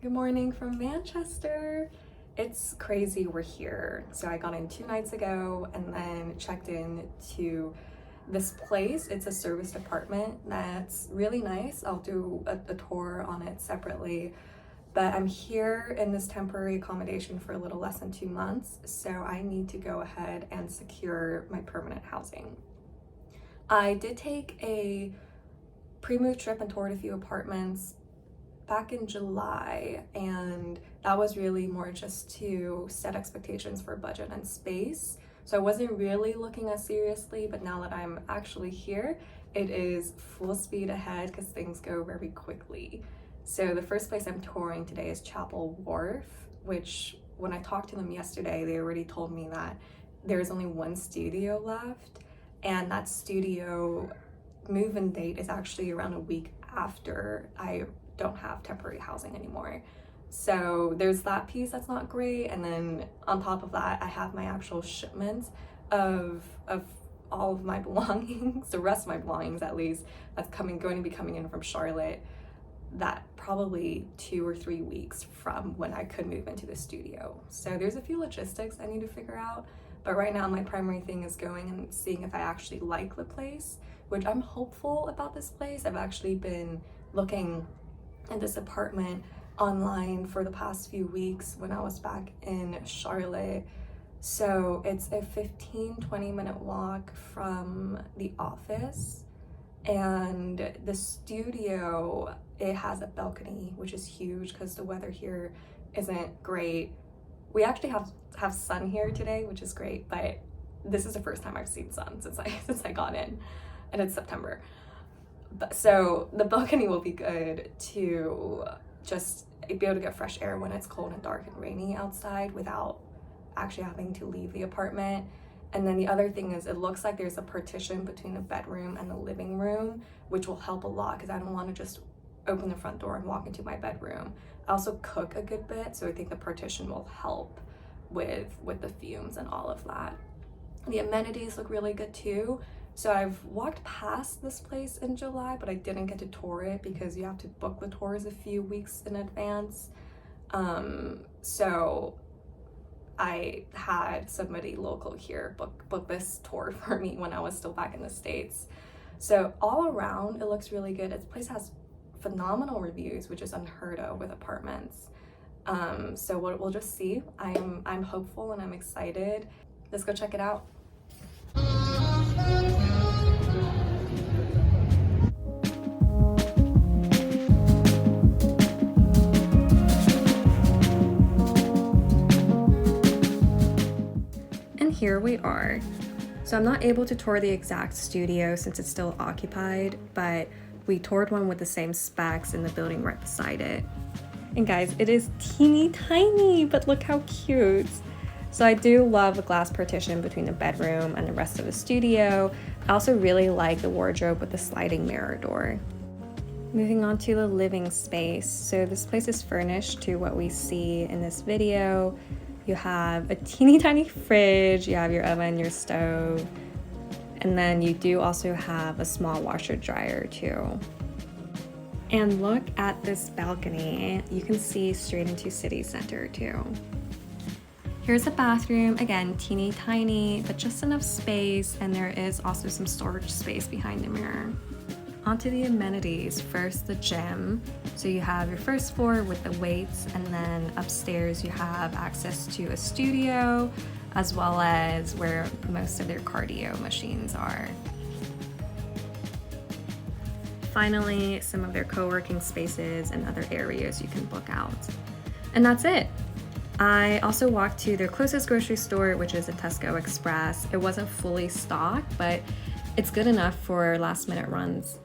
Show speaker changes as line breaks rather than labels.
Good morning from Manchester. It's crazy we're here. So I got in 2 nights ago and then checked in to this place. It's a serviced apartment that's really nice. I'll do a tour on it separately. But I'm here in this temporary accommodation for a little less than 2 months. So I need to go ahead and secure my permanent housing. I did take a pre-move trip and toured a few apartments back in July, and that was really more just to set expectations for budget and space. So I wasn't really looking as seriously, but now that I'm actually here, it is full speed ahead because things go very quickly. So the first place I'm touring today is Chapel Wharf, which when I talked to them yesterday, they already told me that there's only one studio left, and that studio move-in date is actually around a week after I don't have temporary housing anymore. So there's that piece that's not great, and then on top of that, I have my actual shipments of all of my belongings, the rest of my belongings at least, that's going to be coming in from Charlotte, that probably 2 or 3 weeks from when I could move into the studio. So there's a few logistics I need to figure out, but right now my primary thing is going and seeing if I actually like the place, which I'm hopeful about this place. I've actually been looking at this apartment online for the past few weeks when I was back in Charlotte. So it's a 15-20 minute walk from the office, and the studio, it has a balcony, which is huge because the weather here isn't great. We actually have sun here today, which is great, but this is the first time I've seen sun since I got in, and it's September. So the balcony will be good to just be able to get fresh air when it's cold and dark and rainy outside without actually having to leave the apartment. And then the other thing is, it looks like there's a partition between the bedroom and the living room, which will help a lot because I don't want to just open the front door and walk into my bedroom. I also cook a good bit, so I think the partition will help with the fumes and all of that. The amenities look really good too. So I've walked past this place in July, but I didn't get to tour it because you have to book the tours a few weeks in advance. So I had somebody local here book this tour for me when I was still back in the States. So all around, it looks really good. This place has phenomenal reviews, which is unheard of with apartments. So we'll just see. I'm hopeful and I'm excited. Let's go check it out. And here we are. So I'm not able to tour the exact studio since it's still occupied, but we toured one with the same specs in the building right beside it. And guys, it is teeny tiny, but look how cute. So I do love a glass partition between the bedroom and the rest of the studio. I also really like the wardrobe with the sliding mirror door. Moving on to the living space. So this place is furnished to what we see in this video. You have a teeny tiny fridge, you have your oven, your stove, and then you do also have a small washer dryer too. And look at this balcony. You can see straight into city center too. Here's a bathroom, again, teeny tiny, but just enough space, and there is also some storage space behind the mirror. Onto the amenities. First, the gym. So you have your first floor with the weights, and then upstairs you have access to a studio, as well as where most of their cardio machines are. Finally, some of their co-working spaces and other areas you can book out. And that's it. I also walked to their closest grocery store, which is a Tesco Express. It wasn't fully stocked, but it's good enough for last minute runs.